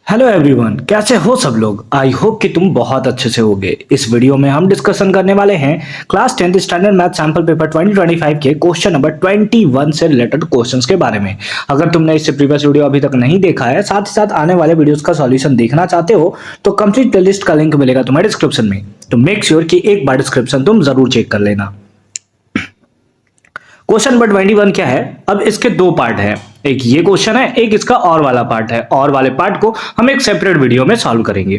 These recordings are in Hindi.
हेलो एवरीवन, कैसे हो सब लोग। आई होप कि तुम बहुत अच्छे से होगे। इस वीडियो में हम डिस्कशन करने वाले हैं class 10th standard math sample paper 2025 के क्वेश्चन नंबर 21 से रिलेटेड क्वेश्चंस के बारे में। अगर तुमने इससे प्रीवियस वीडियो अभी तक नहीं देखा है, साथ ही साथ आने वाले वीडियोस का सॉल्यूशन देखना चाहते हो, तो कंप्लीट प्लेलिस्ट का लिंक मिलेगा तुम्हें डिस्क्रिप्शन में। तो मेक श्योर कि एक बार डिस्क्रिप्शन तुम जरूर चेक कर लेना। क्वेश्चन नंबर 21 क्या है। अब इसके दो पार्ट है, एक ये क्वेश्चन है, एक इसका और वाला पार्ट है। और वाले पार्ट को हम एक सेपरेट वीडियो में सॉल्व करेंगे।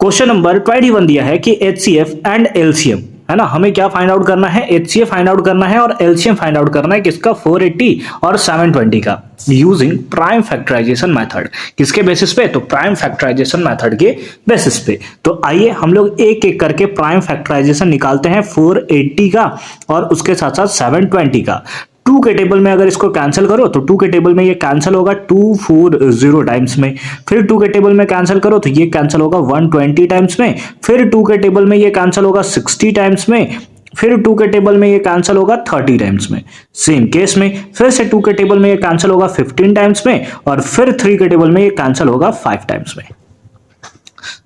क्वेश्चन नंबर 21 दिया है कि एचसीएफ एंड एलसीएम, है ना, हमें क्या फाइंड आउट करना है, एचसीएफ फाइंड आउट करना है और एलसीएम फाइंड आउट करना है किसका, 480 और 720 का, यूजिंग प्राइम फैक्टराइजेशन मेथड। किसके बेसिस पे, तो प्राइम फैक्टराइजेशन मेथड के बेसिस पे। तो आइए हम लोग एक एक करके प्राइम फैक्टराइजेशन निकालते हैं 480 का और उसके साथ साथ 720 का। 2 के टेबल में अगर इसको कैंसिल करो तो 2 के टेबल में ये कैंसिल होगा 240 टाइम्स में, फिर 2 के टेबल में कैंसिल करो तो ये कैंसिल होगा 120 टाइम्स में, फिर 2 के टेबल में ये कैंसिल होगा 60 टाइम्स में, फिर 2 के टेबल में ये कैंसिल होगा 30 टाइम्स में। सेम केस में फिर से 2 के टेबल में ये कैंसिल होगा 15 टाइम्स में और फिर 3 के टेबल में ये कैंसिल होगा 5 टाइम्स में।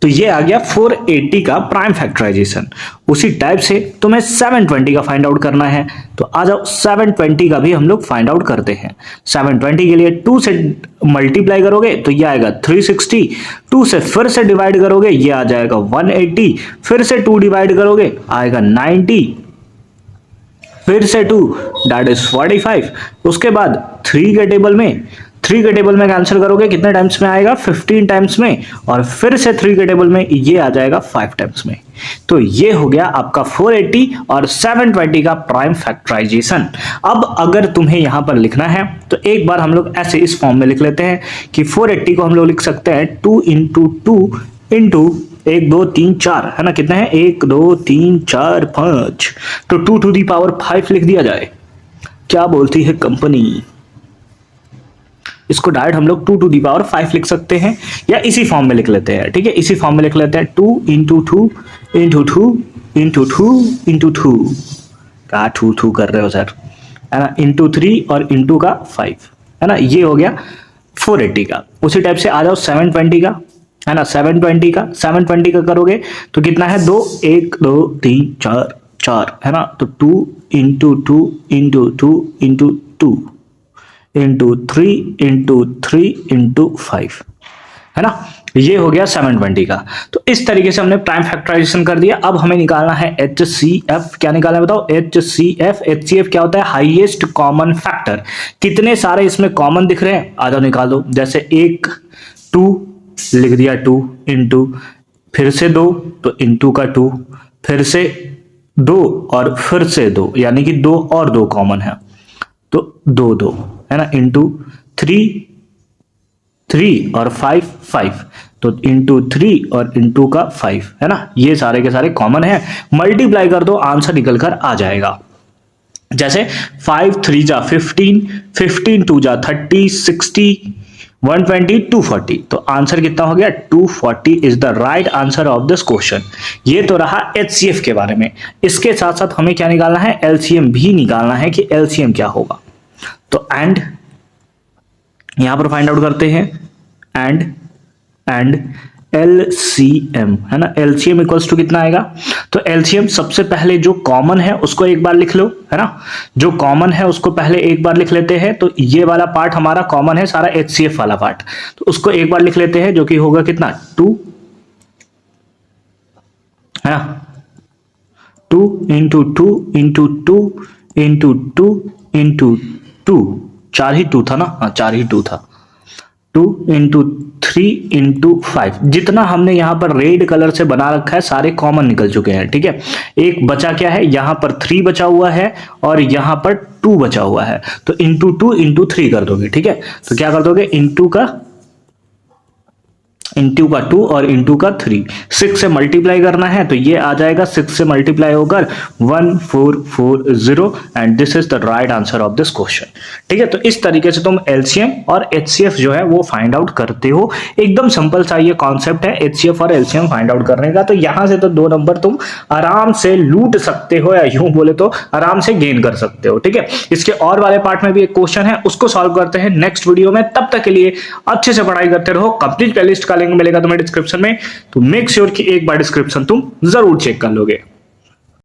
तो ये आ गया 480 का प्राइम फैक्टराइजेशन। उसी टाइप से तुम्हें 720 का फाइंड आउट करना है। तो आ जाओ 720 का भी हम लोग फाइंड आउट करते हैं। 720 के लिए 2 से मल्टीप्लाई करोगे तो ये आएगा 360, 2 से फिर से डिवाइड करोगे ये आ जाएगा 180, फिर से 2 डिवाइड करोगे आएगा 90, फिर से 2 दैट इज 45। उसके बाद 3 के टेबल में कैंसिल करोगे कितने टाइम्स में आएगा, 15 टाइम्स में, और फिर से 3 के टेबल में ये आ जाएगा 5 टाइम्स में। तो ये हो गया आपका 480 और 720 का प्राइम फैक्टराइजेशन। अब अगर तुम्हें यहां पर लिखना है तो एक बार हम लोग ऐसे इस फॉर्म में लिख लेते हैं कि 480 को हम लोग लिख सकते हैं 2 इंटू 2 इंटू 1 2 3 4, है ना, कितने हैं 1 2 3 4 5, तो 2 टू दी पावर 5 लिख दिया जाए। क्या बोलती है कंपनी। इसको डायरेक्ट हम लोग 2 टू दी पावर 5 लिख सकते हैं या इसी फॉर्म में लिख लेते हैं। ठीक है, इसी फॉर्म में लिख लेते हैं 2 इंटू 2 इंटू 2 इंटू 2 इंटू 2, क्या 2 कर रहे हो सर, है ना, इंटू 3 और इंटू का 5, है ना। ये हो गया 480 का। उसी टाइप से आ जाओ 720 का, है ना, 720 का करोगे तो कितना है 2 1 2 3 4 4, है ना, तो 2 into 2 into 2 into 2 into 3 into 3 into 5, है ना। ये हो गया 720 का। तो इस तरीके से हमने प्राइम फैक्टराइजेशन कर दिया। अब हमें निकालना है HCF। क्या निकालना है बताओ, HCF क्या होता है, हाईएस्ट कॉमन फैक्टर। कितने सारे इसमें कॉमन दिख रहे हैं, आ जाओ निकाल दो। जैसे 1 2 लिख दिया 2 इंटू, फिर से 2 तो इंटू का 2, फिर से 2 और फिर से 2, यानी कि 2 और 2 कॉमन है तो 2 2, है ना, इंटू 3 और 5 तो इंटू 3 और इंटू का 5, है ना। ये सारे के सारे कॉमन है, मल्टीप्लाई कर दो आंसर निकल कर आ जाएगा। जैसे 5 3 जा 15, 15 2 जा 30, 60, 120, 240, तो आंसर कितना हो गया 240 is the right answer of this question. ये तो रहा HCF के बारे में। इसके साथ साथ हमें क्या निकालना है, LCM भी निकालना है कि LCM क्या होगा। तो एंड यहां पर फाइंड आउट करते हैं, एंड LCM, है ना, LCM इक्वल्स टू कितना आएगा। तो LCM सबसे पहले जो कॉमन है उसको एक बार लिख लो, है ना, जो कॉमन है उसको पहले एक बार लिख लेते हैं। तो ये वाला पार्ट हमारा कॉमन है सारा, HCF वाला पार्ट, तो उसको एक बार लिख लेते हैं, जो कि होगा कितना 2, है ना, 2 इंटू 2 इंटू 2 इंटू 2 इंटू 2, 4 ही 2 था ना, हाँ 4 ही 2 था, 2 इंटू 3 इंटू 5। जितना हमने यहां पर रेड कलर से बना रखा है सारे कॉमन निकल चुके हैं। ठीक है, एक बचा क्या है, यहां पर 3 बचा हुआ है और यहां पर 2 बचा हुआ है, तो इंटू 2 इंटू 3 कर दोगे। ठीक है, तो क्या कर दोगे, इंटू का 2 और इंटू का 3, 6 से मल्टीप्लाई करना है तो ये आ जाएगा 6 से मल्टीप्लाई होकर 1440 and this is the right answer of this question. ठीक है, तो इस तरीके से तुम एलसीएम और एचसीएफ जो है वो फाइंड आउट करते हो। एकदम सिंपल सा ये कॉन्सेप्ट है एचसीएफ और एलसीएम फाइंड आउट करने का। तो यहां से तो 2 नंबर तुम आराम से लूट सकते हो, या यूं बोले तो आराम से गेन कर सकते हो। ठीक है, इसके और वाले पार्ट में भी एक क्वेश्चन है, उसको सॉल्व करते हैं नेक्स्ट वीडियो में। तब तक के लिए अच्छे से पढ़ाई करते रहो। कंप्लीट प्लेलिस्ट का लिंक मिलेगा तुम्हें डिस्क्रिप्शन में, तो मेक श्योर कि एक बार डिस्क्रिप्शन तुम जरूर चेक कर लोगे।